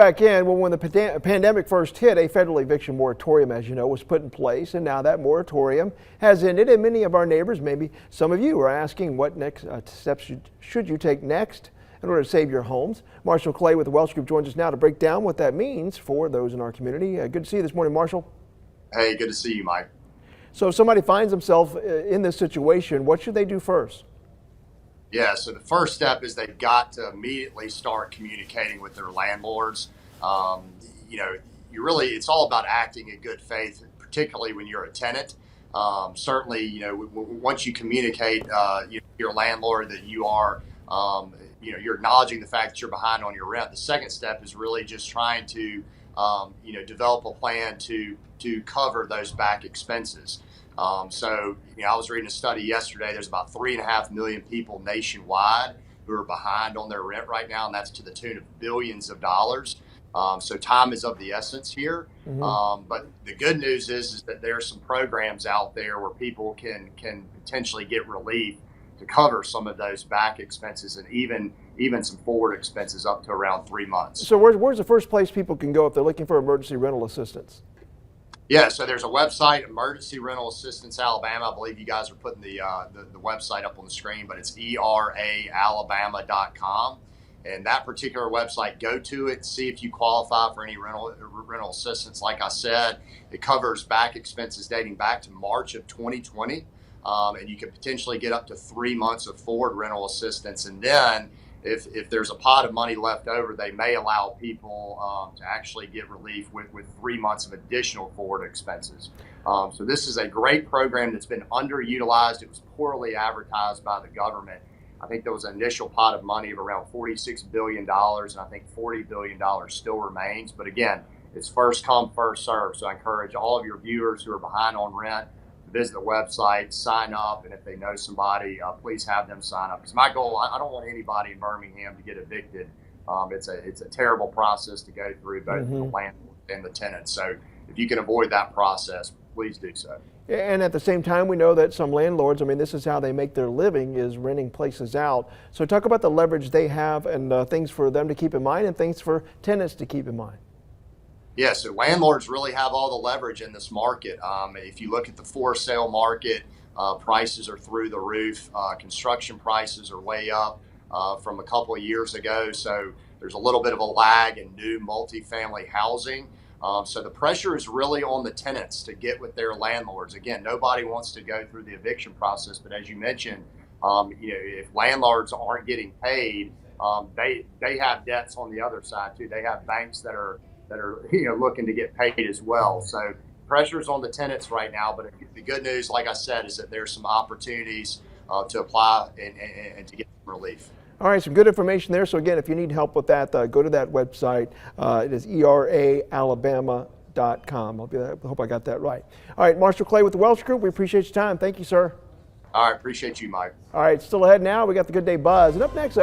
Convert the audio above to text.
Back in, well, when the pandemic first hit, a federal eviction moratorium, as you know, was put in place, and now that moratorium has ended, and many of our neighbors, maybe some of you, are asking what next steps should you take next in order to save your homes. Marshall Clay with the Welsh Group joins us now to break down what that means for those in our community. Good to see you this morning, Marshall. Hey, good to see you, Mike. So if somebody finds themselves in this situation, what should they do first? Yeah, so the first step is they've got to immediately start communicating with their landlords. It's all about acting in good faith, particularly when you're a tenant. Certainly, once you communicate your landlord that you are, you're acknowledging the fact that you're behind on your rent. The second step is really just trying to, develop a plan to cover those back expenses. I was reading a study yesterday. There's about 3.5 million people nationwide who are behind on their rent right now, and that's to the tune of billions of dollars. So time is of the essence here. But the good news is that there are some programs out there where people can potentially get relief to cover some of those back expenses and even some forward expenses up to around 3 months. So where's the first place people can go if they're looking for emergency rental assistance? Yeah, so there's a website, Emergency Rental Assistance Alabama. I believe you guys are putting the website up on the screen, but it's eraalabama.com. And that particular website, go to it, see if you qualify for any rental assistance. Like I said, it covers back expenses dating back to March of 2020. And you can potentially get up to 3 months of forward rental assistance. And then if there's a pot of money left over, they may allow people to actually get relief with 3 months of additional forward expenses. So this is a great program that's been underutilized. It was poorly advertised by the government. I think there was an initial pot of money of around $46 billion, and I think $40 billion still remains. But again, it's first come, first serve. So I encourage all of your viewers who are behind on rent to visit the website, sign up, and if they know somebody, please have them sign up. Because my goal, I don't want anybody in Birmingham to get evicted. It's a terrible process to go through, both the landlord and the tenant. So if you can avoid that process, please do so. And at the same time, we know that some landlords, this is how they make their living, is renting places out. So talk about the leverage they have and things for them to keep in mind and things for tenants to keep in mind. Yeah, so landlords really have all the leverage in this market. If you look at the for sale market, prices are through the roof. Construction prices are way up from a couple of years ago. So there's a little bit of a lag in new multifamily housing. So the pressure is really on the tenants to get with their landlords. Again, nobody wants to go through the eviction process, but as you mentioned, if landlords aren't getting paid, they have debts on the other side too. They have banks that are looking to get paid as well. So pressure's on the tenants right now, but the good news, like I said, is that there's some opportunities to apply and to get some relief. All right, some good information there. So again, if you need help with that, go to that website. It is eraalabama.com. I hope I got that right. All right, Marshall Clay with the Welsh Group. We appreciate your time. Thank you, sir. All right, appreciate you, Mike. All right, still ahead now. We got the Good Day Buzz. And up next,